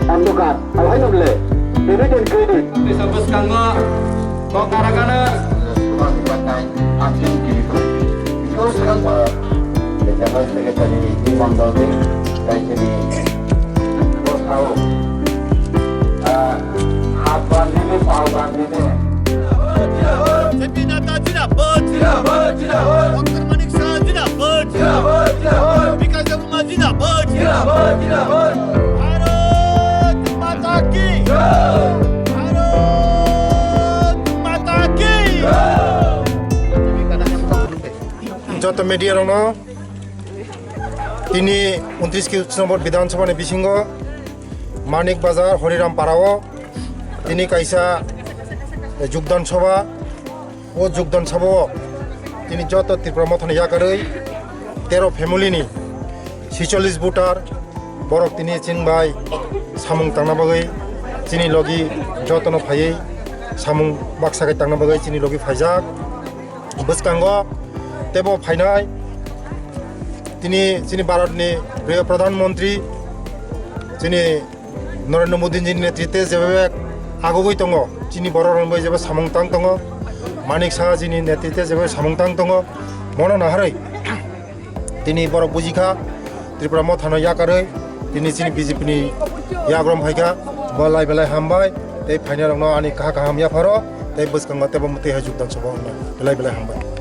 Andukan, alhay nable. Ini jadi kredit. Disebut kanggo Tokaragana. Terus kan, jangan sebagai tadi di Mandalay, kayak jadi bos tahu. Haban ini, pahaban ini. Sepinata tidak ber, Dr. Manik Shah tidak ber, Vikas Jauma tidak ber, Bharat Mata Ki, Bharat Mata Ki. যত media রং তিনি 29 নম্বর বিধানসভা বিসিঙ্গ মানিক বাজার হরিরাম পাড়াও তিনি কাইসা যোগদান সভা ও যোগদান সভা তিনি যত ত্রিপুরা মথন ইয়াকারই 13 ফ্যামিলিনি 46 ভোটার বরক তিনি চিনবাই সামুং তাंनाबागै চিনি লগি যতন ফাयै সামুং বাক্সাগাय तांनाबागै চিনি লগি ফাইজাক বসকাঙ্গ তেব ফাইনাই তিনি চিনি ভারতনি প্রিয় প্রধানমন্ত্রী চিনি নরেন্দ্র মোদীজির নেতৃত্বে যেভাবে আগগৈ দङ চিনি बर' रंबै जेबो सामंतां दङ मानिक साहाजिनि नेतृत्वे जेबो सामंतां दङ मनो नाहारै তিনি बर' बुजिखा त्रिपुरा मथानो याकारै তিনি চিনি বিজেপিनि याग्रम फाइखा बलाय बेलाय हामबाय ते फाइनाल आनि काहा काहाम याफारो ते बसकांगा तेबो मते हाजुगदान सभा बेलाय बेलाय हामबाय